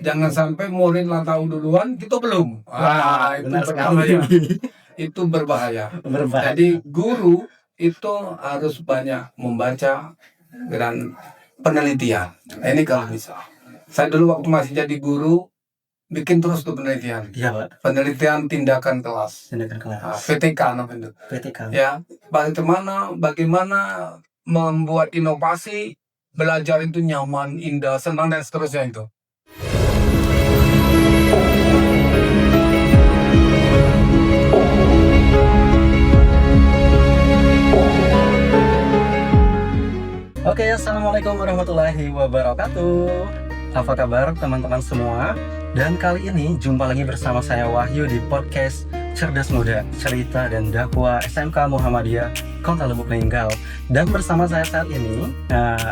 Jangan sampai murid lah tahu duluan, kita belum. Itu benar berbahaya. sekali. Itu berbahaya. Berbahaya. Jadi guru itu harus banyak membaca dan penelitian. Ini kalau bisa. Saya dulu waktu masih jadi guru, bikin terus tuh penelitian. Iya, Pak. Penelitian tindakan kelas. Tindakan kelas. PTK namanya. PTK. Ya, bagaimana membuat inovasi, belajar itu nyaman, indah, senang dan seterusnya itu. Oke, assalamualaikum warahmatullahi wabarakatuh. Apa kabar teman-teman semua? Dan kali ini jumpa lagi bersama saya Wahyu di podcast Cerdas Muda, Cerita dan Dakwah SMK Muhammadiyah Kota Lubuk Linggau. Dan bersama saya saat ini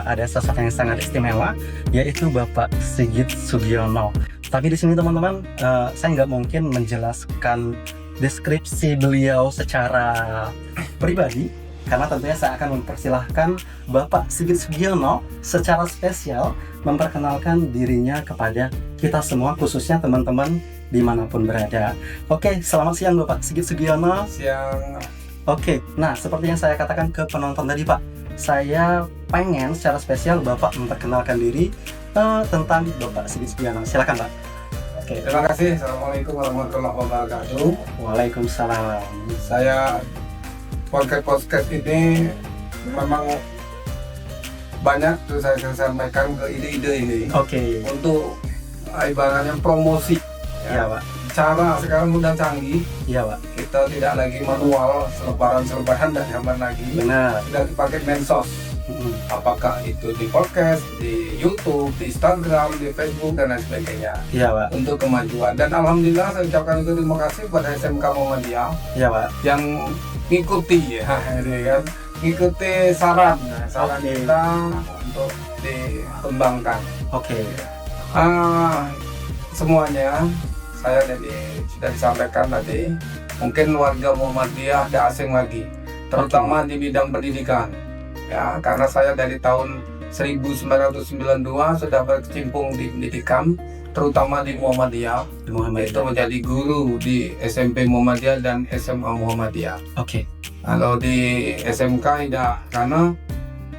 ada sosok yang sangat istimewa, yaitu Bapak Sigit Sugiono. Tapi di sini teman-teman, saya nggak mungkin menjelaskan deskripsi beliau secara pribadi, karena tentunya saya akan mempersilahkan Bapak Sigit Sugiono secara spesial memperkenalkan dirinya kepada kita semua, khususnya teman-teman dimanapun berada. Oke, selamat siang Bapak Sigit Sugiono. Siang. Oke, nah seperti yang saya katakan ke penonton tadi Pak, saya pengen secara spesial Bapak memperkenalkan diri tentang Bapak Sigit Sugiono. Silakan Pak. Oke. Terima kasih. Assalamualaikum warahmatullahi wabarakatuh. Waalaikumsalam. Saya podcast ini memang banyak tuh saya sampaikan ke ide-ide ini. Oke. Untuk ibaratnya promosi. Iya Pak. Cara sekarang udah canggih. Iya Pak. Kita tidak lagi manual, selebaran dan zaman lagi. Benar. Sudah dipakai medsos. Apakah itu di podcast, di YouTube, di Instagram, di Facebook dan lain sebagainya. Iya Pak. Untuk kemajuan. Dan alhamdulillah saya ucapkan itu terima kasih pada SMK Muhammadiyah. Iya Pak. Yang ngikuti ya, ini kan ngikuti saran kita untuk dikembangkan. Oke. Semuanya saya sudah disampaikan tadi, mungkin warga Muhammadiyah tidak asing lagi, terutama di bidang pendidikan ya, karena saya dari tahun 1992 sudah berkecimpung di pendidikan, terutama di Muhammadiyah. Itu menjadi guru di SMP Muhammadiyah dan SMA Muhammadiyah. Oke. Kalau di SMK tidak, karena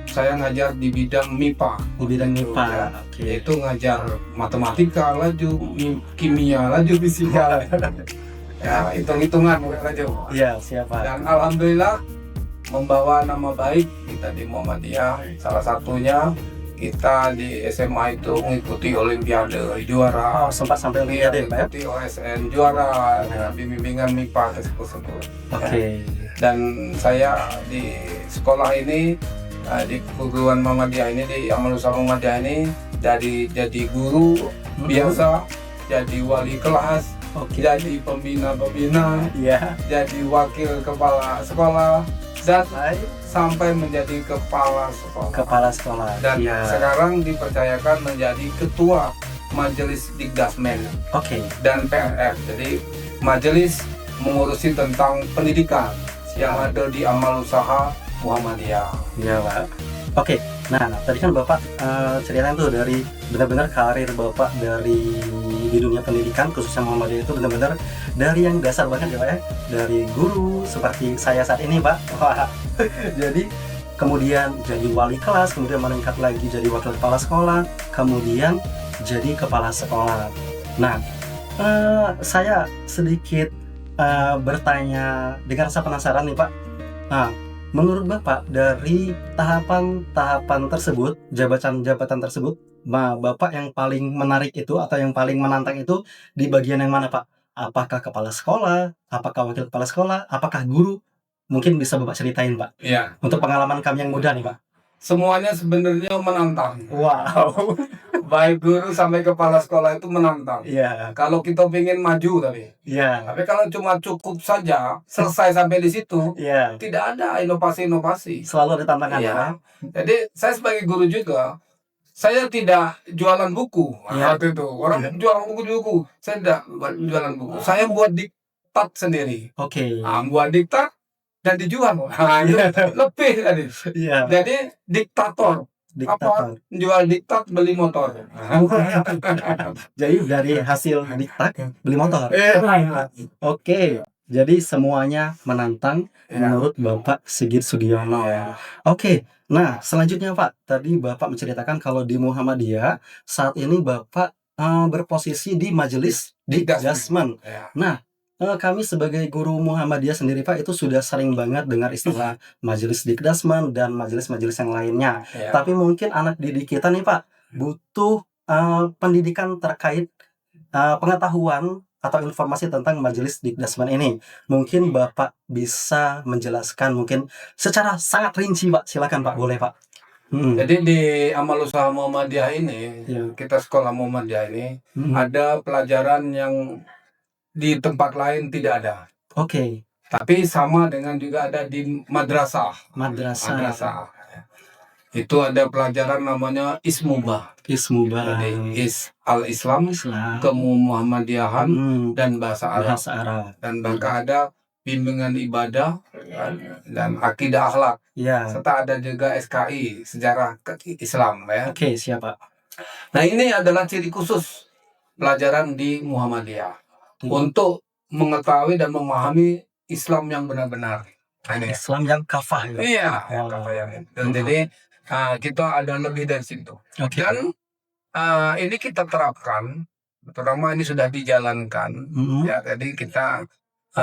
saya ngajar di bidang MIPA. Di bidang MIPA. Ya. Oke. Yaitu ngajar matematika, laju kimia, laju fisika. Ya, hitung-hitungan laju. Iya, siapa? Dan alhamdulillah membawa nama baik kita di Muhammadiyah. Salah satunya kita di SMA itu mengikuti Olimpiade, juara. Oh, sempat sampai Olimpiade, Pak? Mengikuti OSN, juara ya, bimbingan MIPA tersebut. Oke. Dan saya di sekolah ini, di perguruan Muhammadiyah ini, di Amal Usaha Muhammadiyah ini, jadi guru biasa, jadi wali kelas, jadi pembina-pembina, jadi wakil kepala sekolah, dan sampai menjadi kepala sekolah. Dan sekarang dipercayakan menjadi ketua Majelis Dikdasmen dan PRF. Jadi majelis mengurusi tentang pendidikan yang ada di Amal Usaha Muhammadiyah. Iya Pak. Oke. Nah tadi kan Bapak ceritain tuh dari benar-benar karir Bapak di dunia pendidikan, khususnya Muhammadiyah itu benar-benar dari yang dasar banget ya Pak ya, dari guru seperti saya saat ini Pak. Wah. Jadi kemudian jadi wali kelas, kemudian meningkat lagi jadi wakil kepala sekolah, kemudian jadi kepala sekolah. Nah saya sedikit bertanya dengan rasa penasaran nih Pak. Nah, menurut Bapak dari tahapan-tahapan tersebut, jabatan-jabatan tersebut, Bapak yang paling menarik itu atau yang paling menantang itu di bagian yang mana Pak? Apakah kepala sekolah? Apakah wakil kepala sekolah? Apakah guru? Mungkin bisa Bapak ceritain Pak. Iya. Untuk pengalaman kami yang muda nih Pak. Semuanya sebenarnya menantang. Wow. Baik guru sampai kepala sekolah itu menantang. Iya. Kalau kita ingin maju tapi. Iya. Tapi kalau cuma cukup saja selesai sampai di situ, tidak ada inovasi-inovasi. Selalu ada tantangan ya. Pak. Jadi saya sebagai guru juga, saya tidak jualan buku. Waktu itu orang jualan buku, saya tidak jualan buku. Saya buat diktat sendiri. Oke. Buat diktat dan dijual. Lebih tadi. Iya. Jadi diktator. Diktator. Jual diktat beli motor. Jadi dari hasil diktat beli motor. Iya. Oke, jadi semuanya menantang Iya. menurut Bapak Sigit Sugiono. Iya. Oke, nah selanjutnya Pak, tadi Bapak menceritakan kalau di Muhammadiyah saat ini Bapak berposisi di Majelis Dikdasmen. Iya. Nah, kami sebagai guru Muhammadiyah sendiri Pak itu sudah sering banget dengar istilah Majelis Dikdasmen dan majelis-majelis yang lainnya. Iya. Tapi mungkin anak didik kita nih Pak butuh pendidikan terkait pengetahuan atau informasi tentang Majelis Dikdasmen ini. Mungkin Bapak bisa menjelaskan mungkin secara sangat rinci Pak. Silakan Pak, boleh Pak. Jadi di Amal Usaha Muhammadiyah ini, Ya. kita sekolah Muhammadiyah ini Hmm. ada pelajaran yang di tempat lain tidak ada. Oke, Tapi sama dengan juga ada di madrasah. madrasah, Itu ada pelajaran namanya Ismubah. Ismubah, Jadi Al-Islam, Islam, Kemuhammadiyahan, hmm, dan bahasa Arab. bahasa Arab. Dan bahkan ada bimbingan ibadah dan akidah akhlak. Ya, Serta ada juga SKI, sejarah Islam ya. oke, siapa? Nah, ini adalah ciri khusus pelajaran di Muhammadiyah untuk mengetahui dan memahami Islam yang benar-benar. Nah, ini. Islam yang kafah. Iya, Oh. kata yang itu. Jadi kita ada lebih dari situ. Oke. Dan ini kita terapkan, terutama ini sudah dijalankan. Mhm. Ya, jadi kita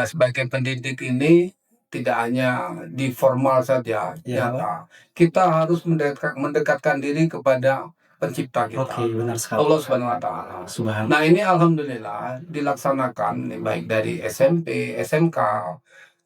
sebagai pendidik ini tidak hanya di formal saja. Ya. Ya, kita harus mendekatkan diri kepada pencipta kita, Oke, benar sekali. Allah Subhanahu wa Ta'ala. Subhanallah. Nah, ini alhamdulillah dilaksanakan baik dari SMP, SMK.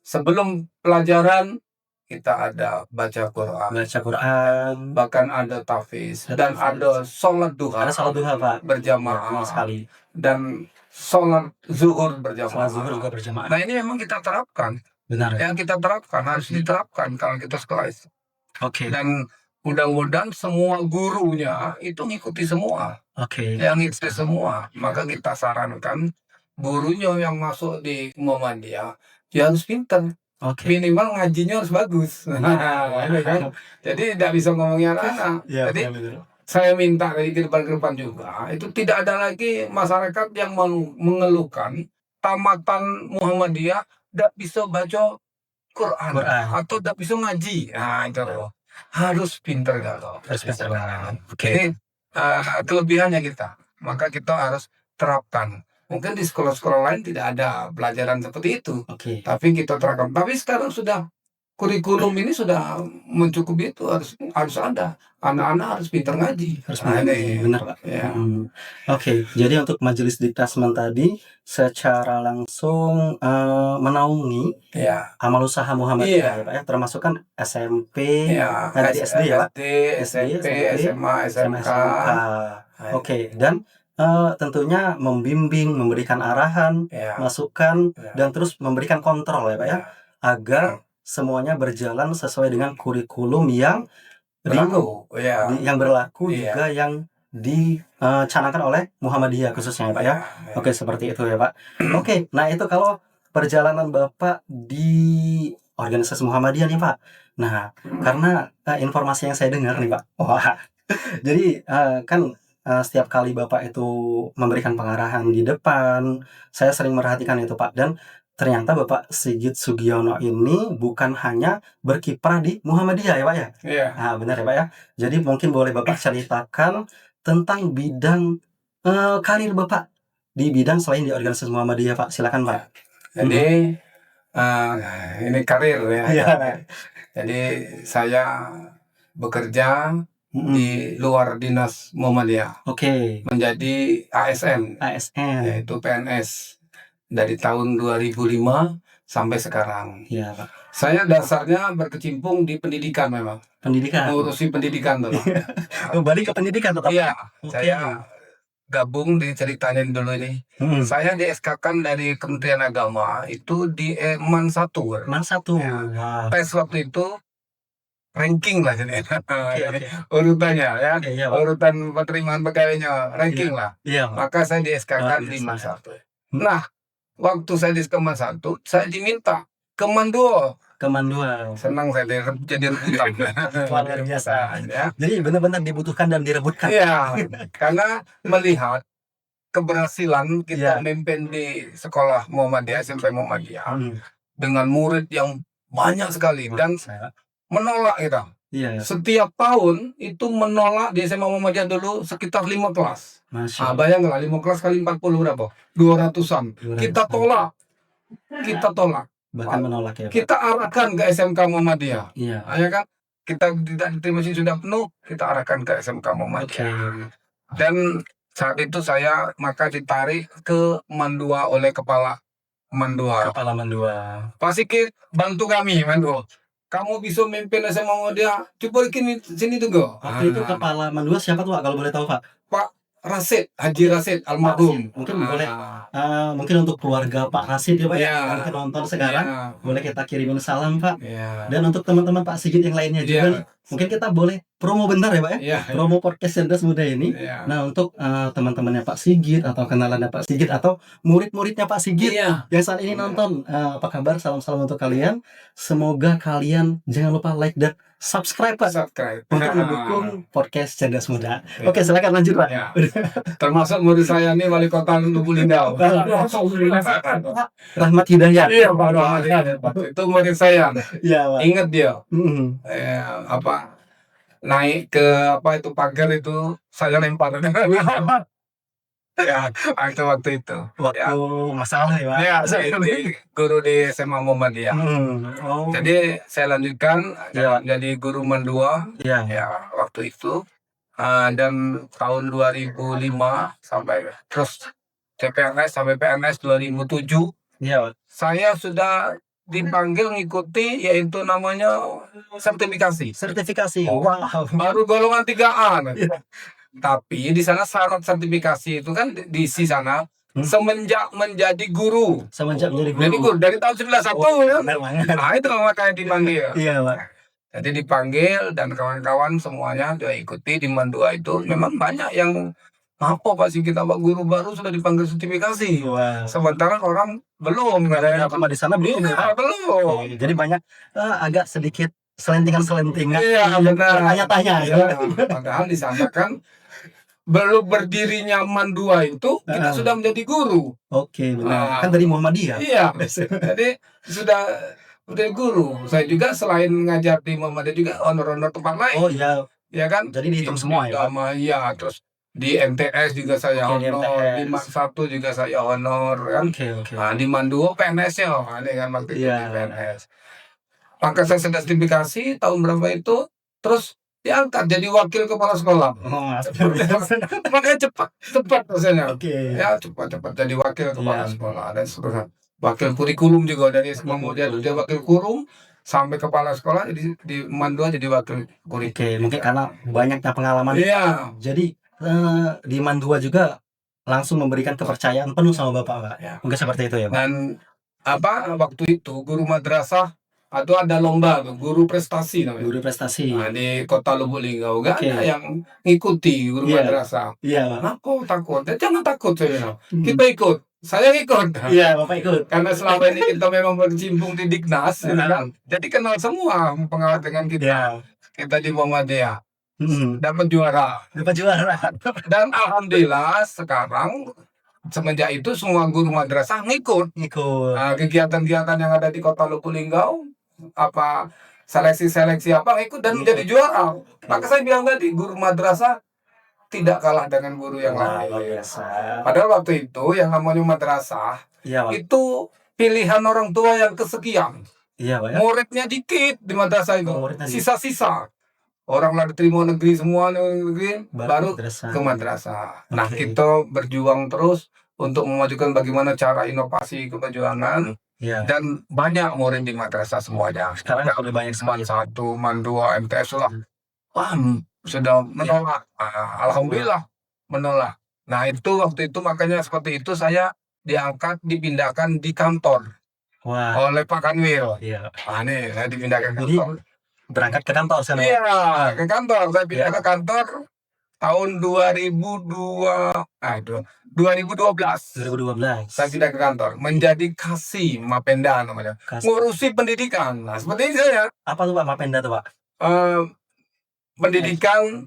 Sebelum pelajaran kita ada baca Quran, Baca Quran, bahkan ada tahfiz, dan ada sholat duha ada salat duha Pak. berjamaah, Benar sekali. dan sholat zuhur Salat berjamaah. zuhur juga berjamaah. Nah, ini memang kita terapkan. Benar. Yang kita terapkan harus diterapkan kalau kita sekolah Islam. Oke. Dan mudah-mudahan semua gurunya itu ngikuti semua, Oke. yang ngikuti semua. Maka kita sarankan gurunya yang masuk di Muhammadiyah dia harus pintar. Oke. Minimal ngajinya harus bagus. Ini kan. Jadi tidak bisa ngomongin anak-anak. Ya, Jadi benar. saya minta dari ke depan juga itu tidak ada lagi masyarakat yang mengeluhkan tamatan Muhammadiyah tidak bisa baca Quran. Atau tidak bisa ngaji. Nah, itu loh. Harus pintar kalau. Harus pintar. Oke. Jadi kelebihannya kita. Maka kita harus terapkan. Mungkin di sekolah-sekolah lain tidak ada pelajaran seperti itu. Oke. Tapi kita terapkan. Tapi sekarang sudah kurikulum ini sudah mencukupi, itu harus ada. Anak-anak harus pintar ngaji. Harus Nah, pintar. ini. Benar Pak. Ya. Oke, jadi untuk Majelis Dikdasmen tadi secara langsung menaungi Ya. amal usaha Muhammadiyah Iya. Pak ya, termasuk kan SMP, Ya. dari SD ya Pak? SMP, SMA, sama SMK. SMK. Oke, dan tentunya membimbing, memberikan arahan, Ya. masukan, Ya. dan terus memberikan kontrol ya Pak ya, agar semuanya berjalan sesuai dengan kurikulum yang Berlaku. Ya. yang berlaku Iya. juga yang dicanangkan oleh Muhammadiyah khususnya ya Pak ya. Oke, seperti itu ya Pak. Oke, nah itu kalau perjalanan Bapak di organisasi Muhammadiyah nih Pak. Nah, karena informasi yang saya dengar nih Pak, wah, jadi kan setiap kali Bapak itu memberikan pengarahan di depan, saya sering merhatikan itu Pak, dan ternyata Bapak Sigit Sugiono ini bukan hanya berkiprah di Muhammadiyah ya Pak ya. Iya. Nah, benar ya Pak ya. Jadi mungkin boleh Bapak ceritakan tentang bidang karir Bapak di bidang selain di organisasi Muhammadiyah Pak. Silakan Pak. Jadi ini karir ya. Iya. Jadi saya bekerja di luar dinas Muhammadiyah Oke. menjadi ASN, ASN. yaitu PNS dari tahun 2005 sampai sekarang. Iya Pak. Saya dasarnya berkecimpung di pendidikan memang, Pendidikan. ngurusi pendidikan tuh. Balik ke pendidikan tetap. Iya, Oke. saya gabung di ceritanya dulu ini. Saya di SK-kan dari Kementerian Agama itu di Man 1. Man 1. Ya. Wah. PES waktu itu ranking lah jadi. Oke. Urutannya ya. Iya Pak. Urutan penerimaan pegawainya ranking lah. Iya Pak. Maka saya di SK-kan di Man 1. Nah, waktu saya di Man 1, saya diminta ke Man 2. ke Mandua. Senang saya jadi rebutan. Wah, luar biasa. Ya. Jadi benar-benar dibutuhkan dan direbutkan. Iya, karena melihat keberhasilan kita Iya. memimpin di sekolah Muhammadiyah, SMP Muhammadiyah Hmm. dengan murid yang banyak sekali dan menolak kita. Iya. Setiap tahun itu menolak di SMA Muhammadiyah dulu sekitar 5 kelas. Masya. Bayangkanlah 5 kelas kali 40 berapa? 200-an. Kita tolak. Kita tolak. Bahkan menolak ya, Pak. Kita arahkan ke SMK Muhammadiyah. Iya. Ya kan? Kita tidak diterima sudah penuh, kita arahkan ke SMK Oke. Muhammadiyah. Dan saat itu saya maka ditarik ke Mandua oleh kepala Mandua. Kepala Mandua. Pak Sikit, bantu kami Mandua. Kamu bisa memimpin SMA Muhammadiyah. Coba sini juga. Waktu itu kepala Mandua siapa tuh, Pak, kalau boleh tahu, Pak? Pak Rasid, Haji Rasid almarhum. Mungkin boleh. Mungkin untuk keluarga Pak Rasid ya, Pak, Iya. yang mungkin nonton sekarang, Iya. boleh kita kirimin salam, Pak. Iya. Dan untuk teman-teman Pak Sigit yang lainnya juga Iya. nih, mungkin kita boleh promo bentar ya, Pak ya? Iya. Promo podcast Cerdas Muda ini. Iya. Nah, untuk teman-temannya Pak Sigit atau kenalannya Pak Sigit atau murid-muridnya Pak Sigit Iya. yang saat ini nonton, apa kabar? Salam-salam untuk kalian. Semoga kalian jangan lupa like dan subscribe, Pak, Subscribe. untuk mendukung podcast Cerdas Muda. Iya. Oke, silakan lanjut, Pak. Ya. Termasuk murid saya nih wali kota Lubuk Linggau. Rahmat Hidayat. Iya, Pak Rahmat. Itu murid saya. Iya, Pak. Ingat dia. Mm. Naik ke itu pagar itu saya lempar. Ya, itu waktu itu. Waktu masalah ya, Pak. Ya, saya guru di SMA Muhammadiyah. Oh. Jadi saya lanjutkan Iya. jadi guru Mandua Iya. ya waktu itu. Dan tahun 2005 sampai terus CPNS sampai PNS 2007 Iya, Pak. saya sudah dipanggil ngikuti yaitu namanya sertifikasi. Sertifikasi. Oh. Wow. Baru golongan 3A. Iya. Tapi di sana syarat sertifikasi itu kan diisi sana semenjak menjadi guru. Semenjak menjadi Jadi guru. guru dari tahun 91 ya. Benar banget. Nah, itu makanya dipanggil. Iya, Pak. Jadi dipanggil dan kawan-kawan semuanya dia ikuti di Mandua itu. Memang banyak yang apa Pak sih kita Pak guru baru sudah dipanggil sertifikasi. Wah. Sementara orang belum Yang sama di sana belum ya, Pak? belum. Oke, jadi banyak agak sedikit selentingan-selentingan. Iya, benar. Tanya-tanya. Ya, padahal di sana kan belum berdirinya Mandua itu kita sudah menjadi guru. Oke, benar. Kan dari Muhammadiyah. Iya. Jadi sudah guru. Saya juga selain ngajar di Muhammadiyah juga honor-honor tempat lain. Oh iya. Ya kan? Jadi dihitung semua ya, Pak? Iya, terus di MTS juga saya Oke, di honor, MTS. di MAK 1 juga saya honor kan. Oke. Nah, di Mandua PNS-nya, ini kan waktu itu Iya. di PNS. Maka saya sudah sertifikasi tahun berapa itu, terus diangkat jadi wakil kepala sekolah. Oh, Makanya cepat prosesnya. Oke. Ya cepat jadi wakil kepala Iya. sekolah dan seterusnya. Wakil kurikulum juga dari kemudian dia wakil kurikulum sampai kepala sekolah jadi di Mandua jadi wakil kurikulum. Oke, mungkin karena banyaknya pengalaman. Iya. Jadi di Mandua juga langsung memberikan kepercayaan penuh sama Bapak, Pak. Ya. Mungkin seperti itu ya, Pak. Dan waktu itu guru madrasah atau ada lomba tuh, guru prestasi namanya. Guru prestasi. Nah, di kota Lubuk Linggau gak Oke. ada yang ngikuti guru Iya. madrasah. Iya, Pak. Kenapa takut? Jangan takut saya bilang. Kita ikut. Saya ikut. Iya, Bapak ikut. Karena selama ini kita memang berkecimpung di Dignas, gitu kan. Jadi kenal semua pengawat dengan kita. Iya. Kita di Muhammadiyah Hmm. dapat juara. Dapat juara. Dan alhamdulillah sekarang semenjak itu semua guru madrasah ngikut. Ikut. Nah, kegiatan-kegiatan yang ada di kota Lubuk Linggau, seleksi-seleksi apa ngikut dan menjadi juara. Maka saya bilang tadi guru madrasah tidak kalah dengan guru yang Wah, lain. luar biasa. Padahal waktu itu yang namanya madrasah Iya, Pak. itu pilihan orang tua yang kesekian. Iya, Pak ya. Muridnya dikit di madrasah itu, Muridnya dikit. sisa-sisa. Orang lah diterima negeri semua negeri, baru madrasah. ke madrasah. Nah, Oke. kita berjuang terus untuk memajukan bagaimana cara inovasi keperjuangan Iya. dan banyak murid di madrasah semuanya. Sekarang udah banyak Man sekali. 1, Man 2, MTS lah. Wah, sudah menolak. Alhamdulillah menolak. Nah, itu waktu itu makanya seperti itu saya dipindahkan di kantor Wah. oleh Pak Kanwil. Iya. Nih, saya dipindahkan ke Jadi, kantor. berangkat ke kantor sana. Iya, ke kantor. Saya pindah Iya. ke kantor. tahun 2012 saya 2012. pindah ke kantor menjadi Kasih Mapenda namanya, ngurusi pendidikan. Nah, seperti ini saya Apa tuh Pak Mapenda tuh Pak? eh, pendidikan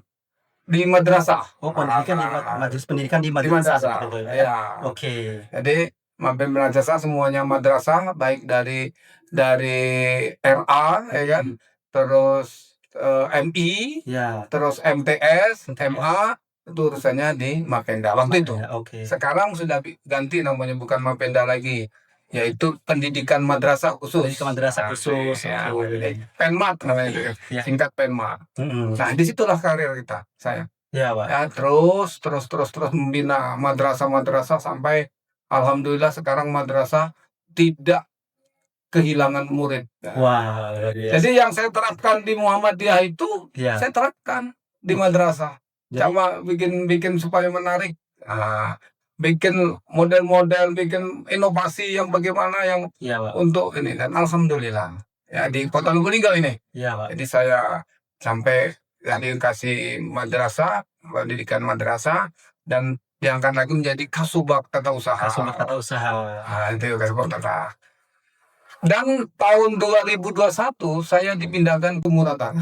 di madrasah. Oh, pendidikan di majelis pendidikan di Di madrasah madrasah. seperti itu ya. Ya. Oke. Jadi Mapenda madrasah semuanya madrasah, baik dari RA ya kan, terus MI, Ya. terus MTS, MA, itu urusannya di Mapenda waktu itu. Ya, oke. Sekarang sudah ganti namanya, bukan Mapenda lagi, yaitu pendidikan madrasah khusus. Pendidikan madrasah khusus. Ya, Oke. jadi Penmat namanya itu, Ya. singkat Penmat. Mm-mm. Nah, disitulah karir saya. Ya Pak. Ya, terus membina madrasah sampai alhamdulillah sekarang madrasah tidak kehilangan murid. Nah, Wah, luar biasa. jadi yang saya terapkan di Muhammadiyah itu Ya. saya terapkan di madrasah. Jadi- Sama bikin supaya menarik. Nah, bikin model-model, bikin inovasi yang bagaimana yang Iya Pak. untuk ini, dan alhamdulillah ya di Kota Lubuk Linggau ini. Iya Pak. Jadi saya sampai kasih madrasah, pendidikan madrasah, dan diangkat lagi menjadi Kasubag Tata Usaha. Kasubag Tata Usaha. Nah, itu Kasubag Tata. Dan tahun 2021 saya dipindahkan ke Muratara.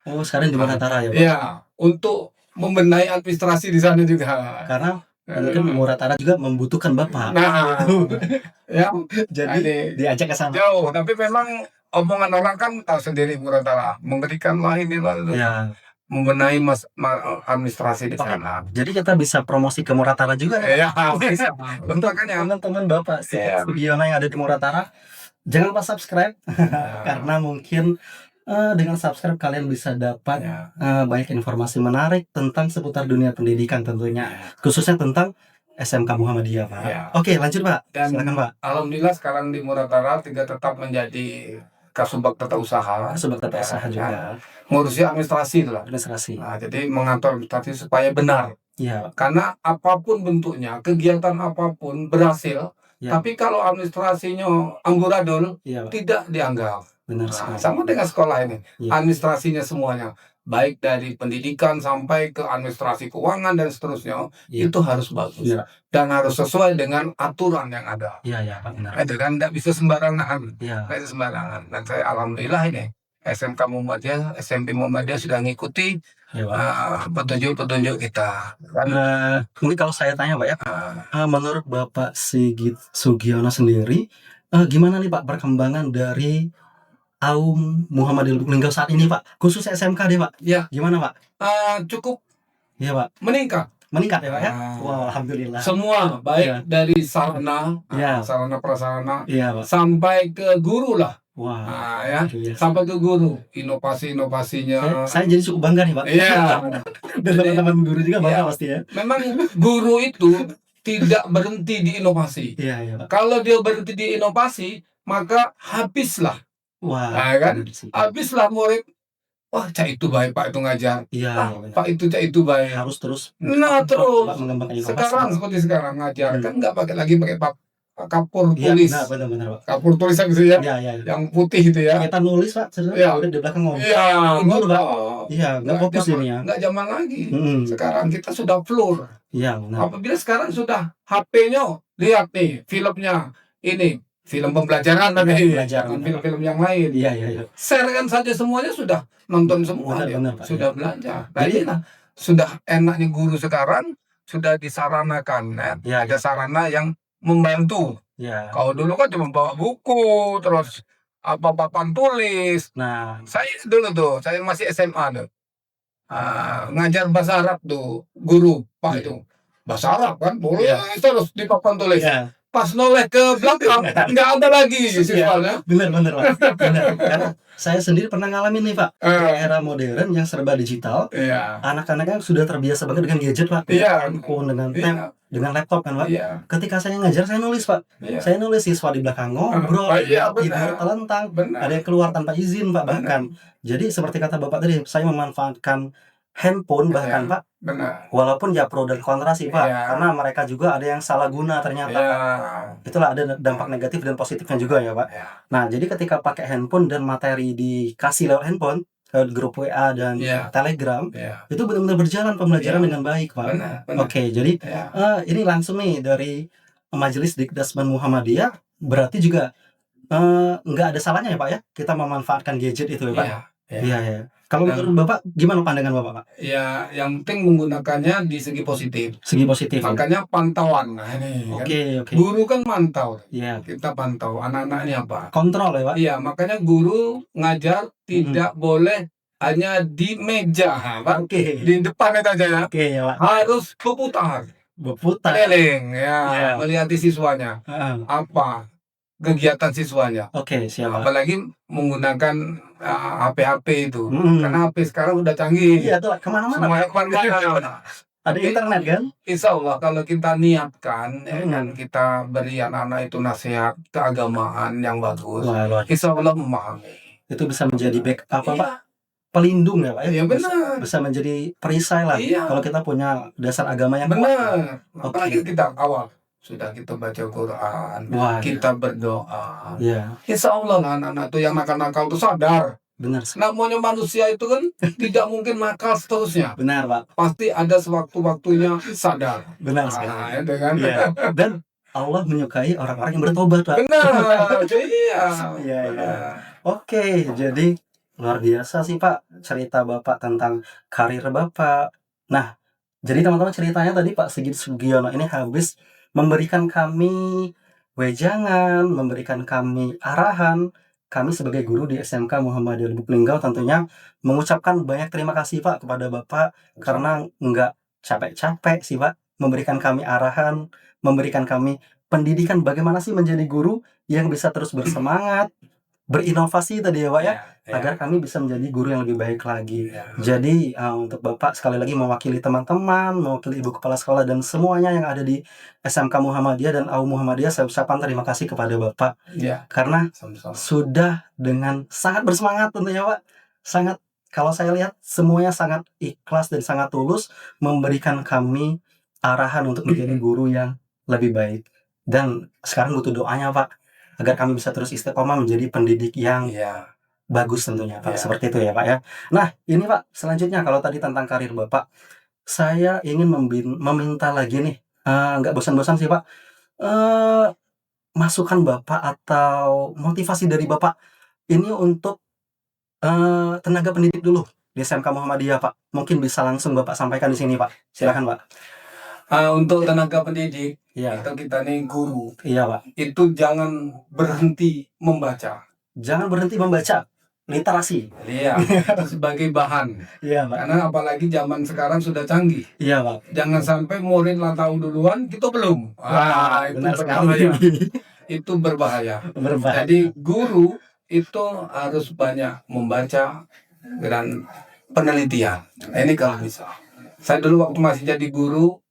Oh, sekarang di Muratara ya Pak? Iya, untuk membenahi administrasi di sana juga. Karena mungkin Muratara juga membutuhkan Bapak. Nah, ya, Jadi diajak ke sana. jauh, tapi memang omongan orang kan tahu sendiri Muratara, memberikanlah ini lalu. Ya. Membenahi administrasi di sana. Jadi kita bisa promosi ke Muratara juga ya. Ya, bisa. Untuk Teman-teman Bapak Iya. Sugiono yang ada di Muratara, jangan lupa subscribe karena mungkin dengan subscribe kalian bisa dapat Ya. banyak informasi menarik tentang seputar dunia pendidikan tentunya, khususnya tentang SMK Muhammadiyah Pak. Ya. Oke, lanjut Pak. Dan Silakan Pak. alhamdulillah sekarang di Muratara tetap menjadi Kasubag Tata Usaha. Kasubag Tata Usaha Ya. juga. Ngurusi administrasi itulah. Administrasi. Nah, jadi mengatur administrasi supaya benar. Iya. Karena apapun bentuknya, kegiatan apapun berhasil, Ya. tapi kalau administrasinya amburadul, Iya Pak. tidak dianggap. Benar Nah, sekali. sama dengan sekolah ini, Iya. administrasinya semuanya, baik dari pendidikan sampai ke administrasi keuangan dan seterusnya, Iya. itu harus bagus. Iya. Dan harus sesuai dengan aturan yang ada. Iya ya Pak, benar. Itu kan tidak bisa sembarangan. Iya. Nggak bisa sembarangan. Dan saya alhamdulillah ini SMK Muhammadiyah, SMP Muhammadiyah sudah ngikuti Iya Pak. petunjuk-petunjuk kita. Kan, Mungkin kalau saya tanya Pak ya, menurut Bapak Sigit Sugiono sendiri, gimana nih Pak perkembangan dari Muhammadiyah Lubuk Linggau saat ini Pak, khusus SMK deh Pak? Ya. Gimana Pak? Cukup Iya Pak. meningkat. Meningkat ya Pak ya? Ah. Wah, alhamdulillah. Semua baik Iya. dari sarana, Iya. sarana prasarana, Iya Pak. sampai ke guru lah. Wah. Nah, ya, luar biasa. sampai ke guru, inovasi-inovasinya. Saya jadi cukup bangga nih Pak. Iya. Dan teman-teman guru juga bangga Iya. pasti ya. Memang guru itu tidak berhenti di inovasi. Iya iya Pak. Kalau dia berhenti di inovasi, maka habislah. Wah. Nah, kan? benar sih. Habislah murid. Wah, cak itu baik Pak itu ngajar. Iya. Ah, benar. Pak itu cak itu baik. Harus terus. Nah, terus. Pak, mengembangkan inovasi. Sekarang seperti sekarang ngajar kan nggak pakai lagi pakai kapur Iya, tulis. benar Pak. Kapur tulisan gitu ya. Iya iya. Yang putih itu ya. Kita nulis Pak, Iya. sebenarnya udah di belakang ngomong. Iya, Betul, Pak. oh. Iya, nggak fokus zaman- ini ya. nggak zaman lagi. Mm-mm. Sekarang kita sudah floor. Iya benar. Apabila sekarang sudah HP-nya, lihat nih filmnya, ini film pembelajaran tadi, Pembelajaran. jangan film-film yang lain. Iya iya iya. Share-kan saja semuanya sudah nonton semua, dia. Benar, Pak. Sudah belajar. Nah, Jadi- inilah, sudah enaknya guru sekarang sudah disaranakan, ya. Iya, Ada sarana yang membantu. iya. Kalau dulu kan cuma bawa buku, terus papan tulis. Nah, Saya dulu tuh, saya masih SMA tuh. Ngajar bahasa Arab tuh, guru, Pak Iya. itu. Bahasa Arab kan, boleh Iya. terus di papan tulis. iya. Pas noleh ke belakang, nggak ada lagi siswanya. Benar Pak. Benar. Karena saya sendiri pernah ngalamin nih Pak, era modern yang serba digital. Iya, Anak-anaknya sudah terbiasa banget dengan gadget Pak. iya, Handphone, dengan tab, iya, dengan laptop kan Pak. iya, Ketika saya ngajar, saya nulis Pak. iya. Saya nulis, siswa di belakang ngobrol, Iya, tidur benar, telentang, benar. ada yang keluar tanpa izin Pak bahkan. Jadi seperti kata Bapak tadi, saya memanfaatkan handphone bahkan Iya. Pak, Benar. walaupun ya pro dan kontra sih Pak, Iya. karena mereka juga ada yang salah guna ternyata. Iya, Itulah ada dampak negatif dan positifnya juga ya Pak. iya. Nah, jadi ketika pakai handphone dan materi dikasih lewat handphone, grup WA dan Iya. Telegram, Ya, itu benar-benar berjalan pembelajaran Iya. dengan baik, Pak. benar, benar. Oke, jadi Ya, ini langsung nih dari Majelis Dikdasman Muhammadiyah, berarti juga nggak ada salahnya ya Pak ya, kita memanfaatkan gadget itu ya Pak? iya, iya. Iya ya. Kalau Dan- menurut Bapak, gimana pandangan Bapak Pak? Ya, yang penting menggunakannya di segi positif. Segi positif ya? Makanya pantauan. Nah, ini kan. Oke, oke. Guru kan mantau. Iya, Kita pantau anak-anaknya apa. kontrol ya Pak? Iya, makanya guru ngajar tidak boleh hanya di meja, Pak. Oke. Di depan itu aja ya. Oke ya Pak. Harus berputar, Berputar. keliling ya, Iya. melihati siswanya. Heeh. Apa kegiatan siswanya. Oke, siap Pak. Apalagi menggunakan HP-HP itu. Mm. Karena HP sekarang udah canggih. Iya tuh, kemana-mana. Semuanya kemana-mana. Ada internet kan? Insya Allah kalau kita niatkan, ya Hmm. kan, kita beri anak-anak itu nasihat keagamaan yang bagus. Wah, luar. Insya Allah memahami. Itu bisa menjadi apa Iya. Pak? Pelindung ya Pak ya? Iya benar. Bisa menjadi perisai lah. Iya. Kalau kita punya dasar agama yang kuat. Benar. Oke. Apalagi kita awal sudah kita baca Quran, Wah, kita berdoa. iya. Insya Allah anak-anak itu yang nakal-nakal itu sadar. Benar, Namanya manusia itu kan tidak mungkin nakal seterusnya. benar Pak. Pasti ada sewaktu-waktunya sadar. Benar sekali. Nah, itu kan. Iya. Dan Allah menyukai orang-orang yang bertobat Pak. Benar. Iya. Iya, iya. Oke, jadi luar biasa sih Pak cerita Bapak tentang karir Bapak. Nah, jadi teman-teman ceritanya tadi Pak Sigit Sugiono ini habis memberikan kami wejangan, memberikan kami arahan. Kami sebagai guru di SMK Muhammadiyah Lubuk Linggau tentunya mengucapkan banyak terima kasih Pak kepada Bapak karena nggak capek-capek sih Pak memberikan kami arahan, memberikan kami pendidikan bagaimana sih menjadi guru yang bisa terus bersemangat, berinovasi tadi ya Pak ya, agar kami bisa menjadi guru yang lebih baik lagi. Iya. Jadi untuk Bapak sekali lagi mewakili teman-teman, mewakili Ibu Kepala Sekolah dan semuanya yang ada di SMK Muhammadiyah dan AU Muhammadiyah, saya ucapkan terima kasih kepada Bapak Iya. karena Sama-sama. sudah dengan sangat bersemangat tentunya Pak, sangat, kalau saya lihat semuanya sangat ikhlas dan sangat tulus memberikan kami arahan untuk menjadi guru yang lebih baik. Dan sekarang butuh doanya Pak agar kami bisa terus istiqomah menjadi pendidik yang Iya. bagus tentunya Pak. Iya. Seperti itu ya Pak ya. Nah ini Pak, selanjutnya kalau tadi tentang karir Bapak, saya ingin meminta lagi nih, nggak bosan-bosan sih Pak, masukan Bapak atau motivasi dari Bapak ini untuk tenaga pendidik dulu di SMK Muhammadiyah Pak. Mungkin bisa langsung Bapak sampaikan di sini Pak. Silakan Pak. Untuk tenaga pendidik, Iya, itu kita nih guru, iya Pak. itu jangan berhenti membaca. Jangan berhenti membaca, literasi. Iya, itu sebagai bahan. Iya Pak. Karena apalagi zaman sekarang sudah canggih. Iya Pak. Jangan sampai murid lah tahu duluan, kita belum. Itu benar berbahaya. sekali. Itu berbahaya. Berbahaya. Jadi guru itu harus banyak membaca dan penelitian. Nah, ini kalau bisa. Saya dulu waktu masih jadi guru,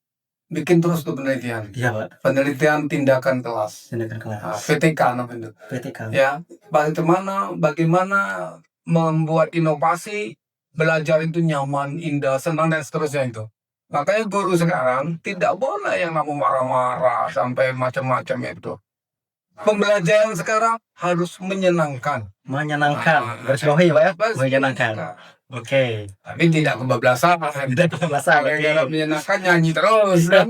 bikin terus tuh penelitian. Iya Pak. Penelitian tindakan kelas. Tindakan kelas. PTK namanya itu. PTK. Ya, bagaimana membuat inovasi, belajar itu nyaman, indah, senang dan seterusnya itu. Makanya guru sekarang tidak boleh yang namanya marah-marah sampai macam-macam itu. Pembelajaran sekarang harus menyenangkan. Menyenangkan. Garis bawahi Pak ya. Menyenangkan. Oke. Tapi tidak kebablasan. Tidak kebablasan, Kalau oke. menyenangkan nyanyi terus. Iya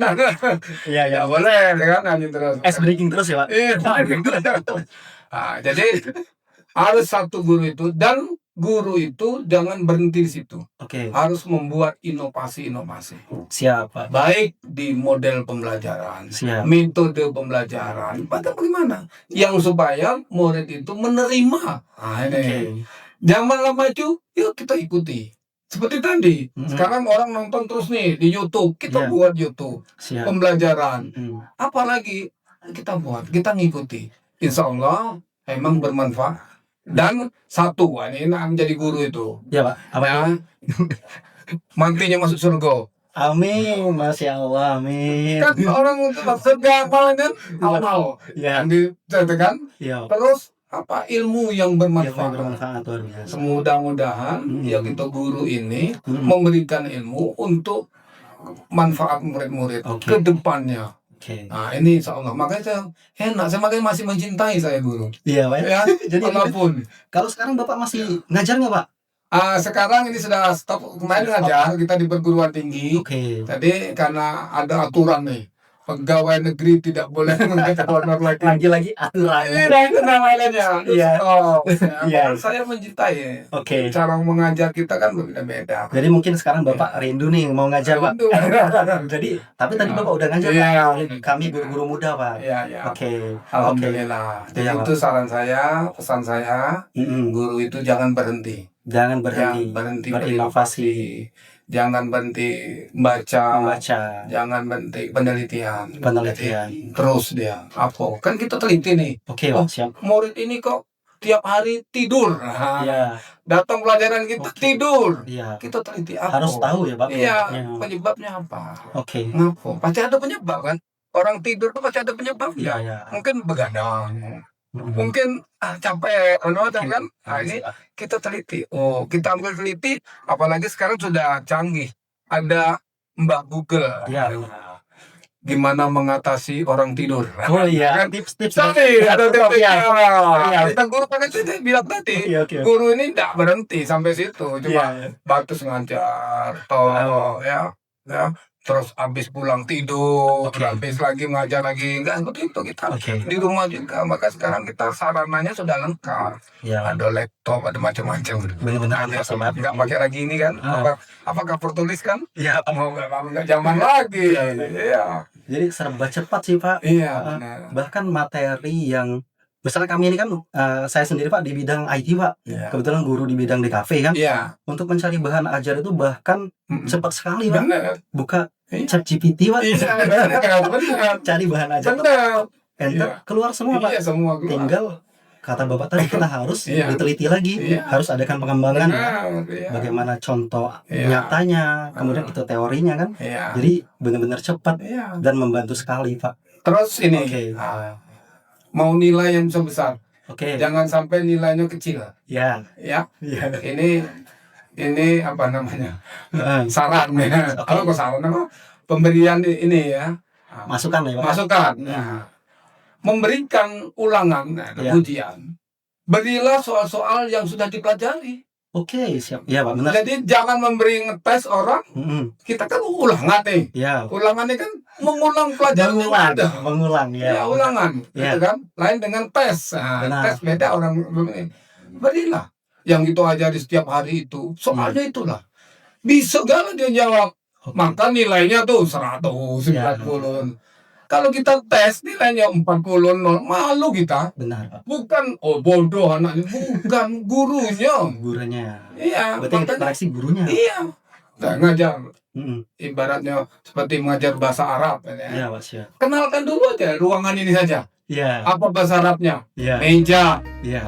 ya. Tidak boleh kan nyanyi terus. Ice breaking terus ya Pak. Iya. Nah, jadi harus satu guru itu, dan guru itu jangan berhenti di situ. Oke. Harus membuat inovasi-inovasi. Siap Pak. Baik di model pembelajaran, Siap. metode pembelajaran, bagaimana yang supaya murid itu menerima. Nah, ini. Oke. Zaman lama maju, yuk kita ikuti. Seperti tadi, sekarang orang nonton terus nih di YouTube, kita Iya. buat YouTube Siap. pembelajaran. Hmm. Apalagi kita buat, kita ngikuti. Insya Allah emang bermanfaat. Dan satu, ini yang jadi guru itu, Ya Pak. Apa? ya, mantinya masuk surga. Amin. Masya Allah. Amin. Kan orang untuk surga apa kan? Hafal. Ya. Yang diceritakan. Iya. Terus apa ilmu yang Yang bermanfaat. bermanfaat luar biasa. Mudah-mudahan ya kita guru ini Hmm. memberikan ilmu untuk manfaat murid-murid Oke. ke depannya. Oke. Nah ini insya Allah. Makanya saya enak, saya makanya masih mencintai saya guru. Iya Pak. Ya, Jadi apapun. kalau sekarang Bapak masih ngajar nggak Pak? Sekarang ini sudah stop. Kemarin ngajar kita di perguruan tinggi. Oke. Jadi karena ada aturan nih, pegawai negeri tidak boleh mengajar honor lagi. Lagi-lagi aturan. Itu namanya. Iya. Oh, Iya. saya mencintai. Oke. Cara mengajar kita kan berbeda-beda. Jadi mungkin sekarang Bapak rindu nih mau ngajar, Pak. Rindu. Jadi, tapi tadi Bapak udah ngajar, Iya. Pak. Kami guru-guru muda, Pak. Iya, iya. Oke. Alhamdulillah. Jadi Iya, Pak. itu saran saya, pesan saya, Mm-mm. guru itu jangan berhenti. Jangan Jangan berhenti berhenti berinovasi, Jangan berhenti membaca. membaca, Jangan berhenti penelitian. penelitian. Jadi, terus dia. Apa? Kan kita teliti nih. Oke, Pak, siap. Murid ini kok tiap hari tidur. Nah, Iya, datang pelajaran kita Oke. tidur. iya. Kita teliti apa? Harus tahu ya, Pak. Iya, Iya. penyebabnya apa? Oke. Ngapa? Pasti ada penyebab kan? Orang tidur tuh pasti ada Iya, penyebabnya. iya. Mungkin begadang. Mm-mm. Mungkin capek, kan? Nah, ini kita teliti. Oh, kita ambil teliti. Apalagi sekarang sudah canggih. Ada Mbak Google. Iya. Gimana mengatasi orang tidur? Oh iya, Kan? tips-tips. Tapi ada Iya. Iya. Kita guru kan itu bilang tadi. Iya, oke. Guru ini tidak berhenti sampai situ, cuma Iya. batus ngajar, toh ya, terus habis pulang tidur, Oke. habis lagi ngajar lagi, enggak seperti itu kita Oke. di rumah juga. Maka sekarang kita sarananya sudah lengkap, Iya. ada laptop, ada macam-macam. Benar-benar Hanya sobat. nggak pakai lagi ini kan? Apa cover tulis kan? Iya. Mau nggak zaman lagi? Iya, benar. Iya, Jadi serba cepat sih, Pak. iya. Ah, benar. Bahkan materi yang misalnya kami ini kan saya sendiri, Pak, di bidang IT, Pak. Iya. Kebetulan guru di bidang DKV kan. Iya, Untuk mencari bahan ajar itu bahkan cepat sekali, Pak. benar. Buka Iya. ChatGPT, Pak. Iya, benar. Cari bahan ajar, Benar. enter, Iya. keluar semua, Pak. Iya, semua keluar. Tinggal kata Bapak tadi kita harus Iya. diteliti lagi, Iya. harus adakan pengembangan. Benar, iya. Bagaimana contoh Iya. nyatanya, kemudian itu teorinya kan. Iya. Jadi benar-benar cepat Iya. dan membantu sekali, Pak. Terus ini Oke. mau nilai yang besar, Oke. jangan sampai nilainya kecil. Ya. Ya, Ya. ini apa namanya? Eh, Saran ya. Oke. Apa kok saran apa? Pemberian ini ya. Masukan ya, Pak. Masukan. Nah, memberikan ulangan Iya. ujian. Berilah soal-soal yang sudah dipelajari. Oke, siap. Ya, Pak, benar. Jadi jangan memberi ngetes orang. Mm-mm. Kita kan ulangan nih. Ya. Ulangannya kan mengulang pelajaran yang Mengulang, ada. mengulang Ya, ya. ulangan, Ya. gitu kan? Lain dengan tes. Nah, Benar. tes beda orang. Berilah yang itu ajari setiap hari itu. Soalnya itulah. Bisa gak dia jawab. Oke. Maka nilainya tuh 100, 90. Kalau kita tes nilainya 40, malu kita. Benar, Pak. Bukan, oh bodoh anaknya. Bukan, gurunya. Gurunya. Iya, Berarti yang makanya. koreksi gurunya. Iya. Nah, ngajar. Mm-mm. Ibaratnya seperti mengajar bahasa Arab. Ya. Ya, Pak, siap. Kenalkan dulu aja ruangan ini saja. Ya. Apa bahasa Arabnya? Ya. Meja, Ya.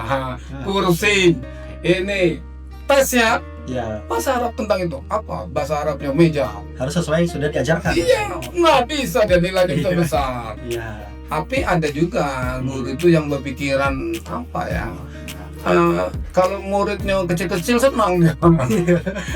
kursi, ini tesnya Ya. bahasa Arab tentang itu. Apa bahasa Arabnya? Meja. Harus sesuai yang sudah diajarkan. Iya, nggak bisa dia nilainya Iya. besar. Iya. Tapi ada juga guru itu yang berpikiran apa ya? Kalau muridnya kecil-kecil senang dia.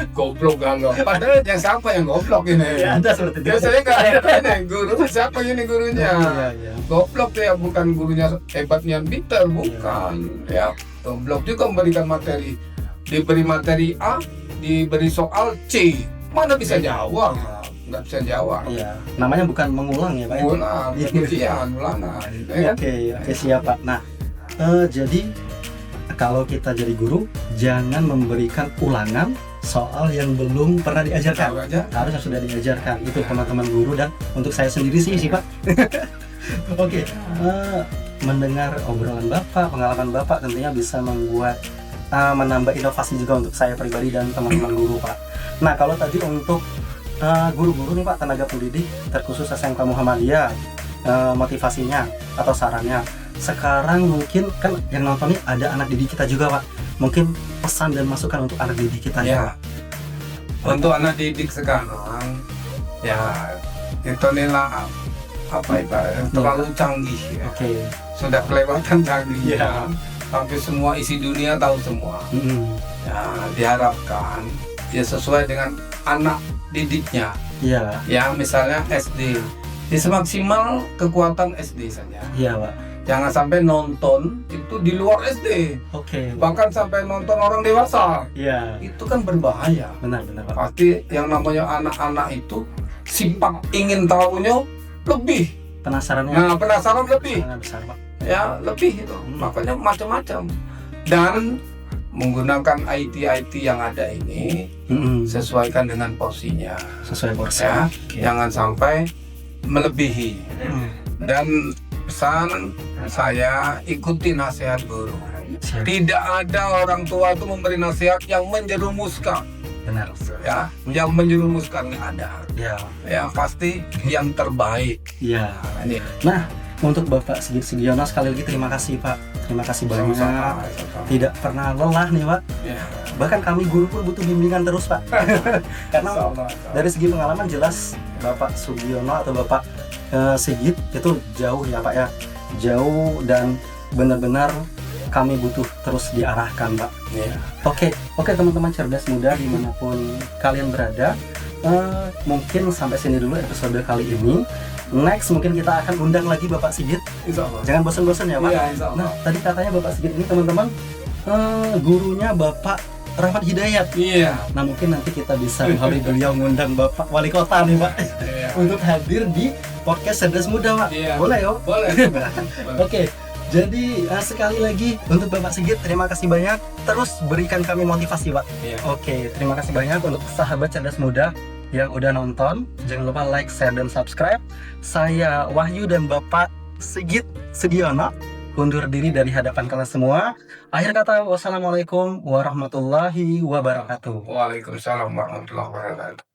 Goblok galau. Padahal yang siapa yang goblok ini? Ya, ada seperti itu. Biasanya nggak ada ini guru. Siapa ini gurunya? Iya, iya. Goblok ya, bukan gurunya hebatnya pintar, bukan. Ya, goblok juga memberikan materi. Diberi materi A, diberi soal C, mana bisa jawab? Nggak bisa jawab. Iya. Namanya bukan mengulang ya, Pak. ya? Ulang, ujian, ulangan. Ya kan? Oke, siap, Pak. Nah, jadi kalau kita jadi guru, jangan memberikan ulangan soal yang belum pernah diajarkan. Tahu aja. Harus yang sudah diajarkan. Itu teman-teman guru dan untuk saya sendiri sih, Pak. Oke, mendengar obrolan Bapak, pengalaman Bapak tentunya bisa membuat menambah inovasi juga untuk saya pribadi dan teman-teman guru, Pak. Nah, kalau tadi untuk guru-guru nih, Pak, tenaga pendidik terkhusus SMK Muhammadiyah, motivasinya atau sarannya. Sekarang mungkin kan yang nonton ini ada anak didik kita juga, Pak. Mungkin pesan dan masukan untuk anak didik kita Ya. Untuk anak didik sekarang, ya itu nilai apa ibaratnya terlalu canggih ya. Oke. Sudah kelewatan canggih Ya. ya. Hampir semua isi dunia tahu semua. Mm-mm. Ya, diharapkan ya sesuai dengan anak didiknya. Iya, Ya, misalnya SD. Ya, semaksimal kekuatan SD saja. iya, Pak. Jangan sampai nonton itu di luar SD, Oke. bahkan sampai nonton orang dewasa. Iya. Itu kan berbahaya. Benar Pak. Pasti yang namanya anak-anak itu sifat ingin tahunya lebih. Penasarannya Nah, penasaran lebih. sangat besar Pak. Ya, lebih itu. Makanya macam-macam. Dan menggunakan IT yang ada ini sesuaikan dengan porsinya. Sesuai porsi. Ya, Iya. jangan sampai melebihi. Dan pesan saya, ikuti nasihat guru. Siap. Tidak ada orang tua itu memberi nasihat yang menjerumuskan, Benar. ya, yang menjerumuskan nggak ada. Ya. Ya pasti yang terbaik. Iya. Ini Nah, untuk Bapak Sigit Sugiono sekali lagi terima kasih Pak. Terima kasih banyak. sama-sama. Tidak pernah lelah nih Pak. Ya. Bahkan kami guru pun butuh bimbingan terus Pak. Karena Sama-sama. dari segi pengalaman jelas Bapak Sugiono atau Bapak Sigit itu jauh ya Pak ya. Jauh dan benar-benar kami butuh terus diarahkan Pak. Ya. Oke teman-teman cerdas muda dimanapun kalian berada, mungkin sampai sini dulu episode kali ini. Next mungkin kita akan undang lagi Bapak Sigit. Insya Allah. Jangan bosan-bosan ya Pak. Iya, insya Allah. Nah tadi katanya Bapak Sigit ini teman-teman gurunya Bapak Rahmat Hidayat. Iya. Nah mungkin nanti kita bisa melalui beliau ngundang Bapak Wali Kota nih Pak Iya. untuk hadir di podcast Cerdas Muda Pak. Iya. Boleh yo? Boleh. Oke, jadi sekali lagi untuk Bapak Sigit terima kasih banyak. Terus berikan kami motivasi Pak. Iya. Oke, terima kasih banyak untuk sahabat Cerdas Muda yang udah nonton. Jangan lupa like, share, dan subscribe. Saya Wahyu dan Bapak Sigit Sugiono undur diri dari hadapan kalian semua. Akhir kata, wassalamualaikum warahmatullahi wabarakatuh. Waalaikumsalam warahmatullahi wabarakatuh.